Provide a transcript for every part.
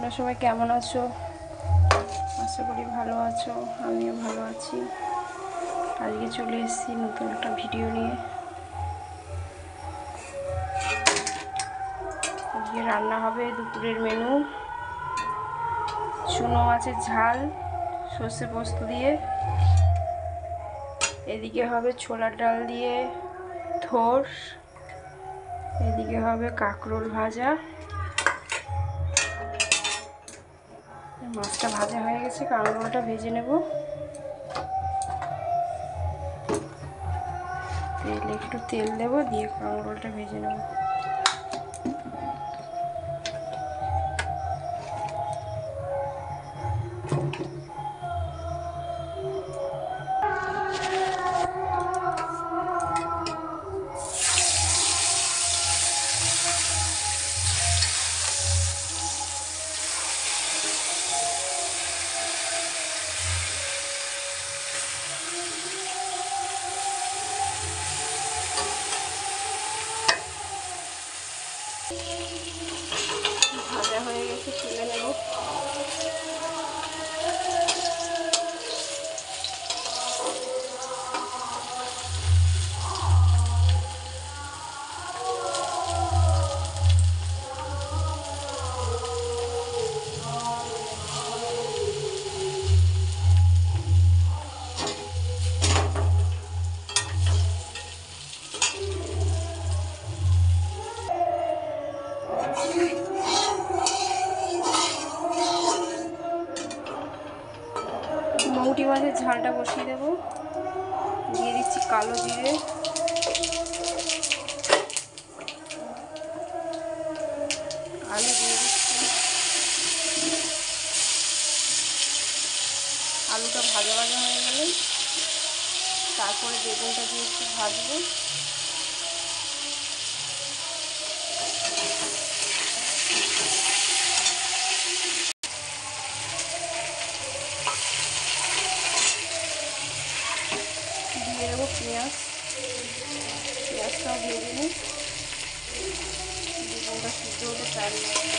তোমরা সবাই কেমন আছো? আশা করি ভালো আছো, আমিও ভালো আছি। আজকে চলে এসেছি নতুন একটা ভিডিও নিয়ে। আজকে রান্না হবে দুপুরের মেনু, চুনো মাছের ঝাল সর্ষে পোস্ত দিয়ে, এদিকে হবে ছোলার ডাল দিয়ে থোর, এদিকে হবে কাঁকরোল ভাজা। মাছটা ভাজা হয়ে গেছে, কাঁকরোলটা ভেজে নেব। একটু তেল দেব, দিয়ে কাঁকরোলটা ভেজে নেব। ভাজা হয়ে গেছে, তুলে নেব। মৌটি মাছের ঝালটা বসিয়ে দেব, দিয়ে দিচ্ছি কালো জিরে, আলু দিয়ে দিচ্ছি। আলুটা ভাজা ভাজা হয়ে গেলে তারপরে বেগুনটা দিয়ে একটু ভাজবো। দিয়ে দেবো পেঁয়াজ, পেঁয়াজটাও ভেজে নিই। বেগুনটা সিদ্ধ হতে টাইম লাগবে।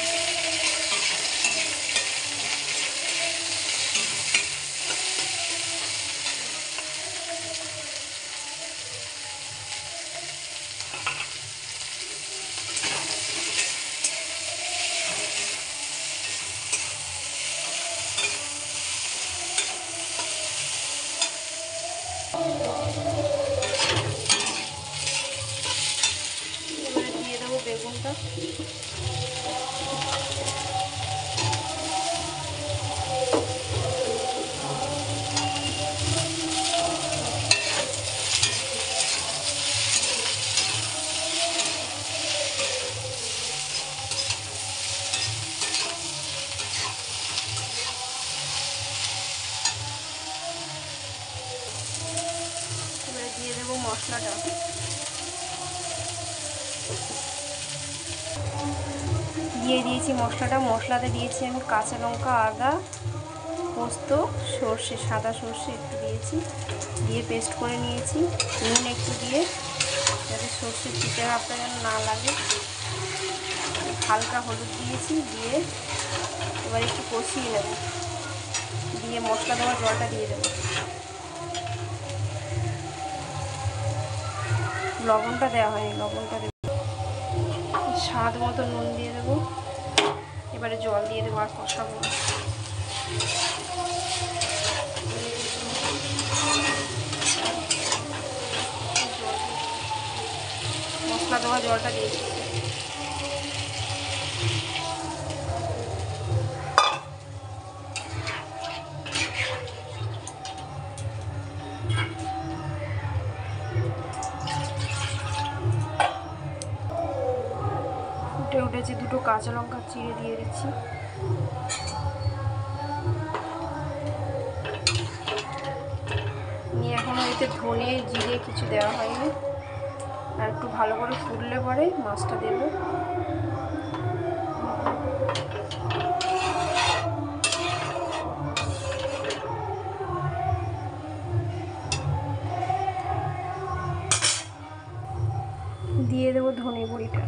এবারে দিয়ে দেবো বেগুনটা। এবারে দিয়ে দেবো মশলাটা। দিয়ে দিয়েছি মশলাটা। মশলাতে দিয়েছি আমি কাঁচা লঙ্কা, আদা, পোস্ত, সর্ষে, সাদা সর্ষে একটু দিয়েছি, দিয়ে পেস্ট করে নিয়েছি। নুন একটু দিয়ে, যাতে সর্ষের চিটে ভাবটা যেন না লাগে। হালকা হলুদ দিয়েছি, দিয়ে এবার একটু কষিয়ে নেব, দিয়ে মশলা দেওয়ার জলটা দিয়ে দেবো। লবণটা দেওয়া হয়নি, লবণটা দেবো। স্বাদ মতো নুন দিয়ে দেবো। এবারে জল দিয়ে দেবো আর কষাবো। মশলা দেওয়া জলটা দিয়েছি। উঠেছে, দুটো কাঁচা লঙ্কা চিড়ে দিয়ে দিচ্ছি। নিয়ে এখনো এতে ধনে জিরে কিছু দেওয়া হয়নি। আর একটু ভালো করে ফুটলে পরে মাছটা দেবো। দিয়ে দেবো ধনে গুঁড়িটা।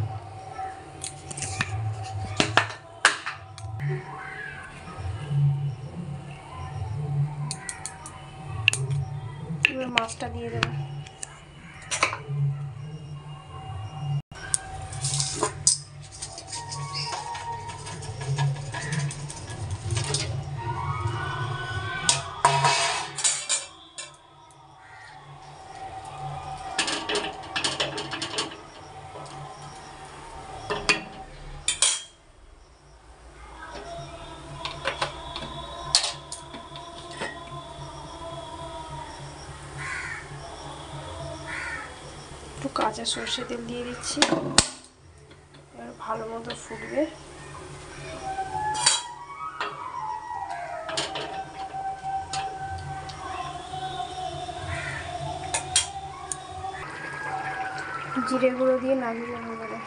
মাছটা দিয়ে দেবো। একটু কাঁচা সর্ষে তেল দিয়ে দিচ্ছি, এবার ভালো মতো ফুটবে। জিরে গুঁড়ো দিয়ে নামিয়ে নেবো।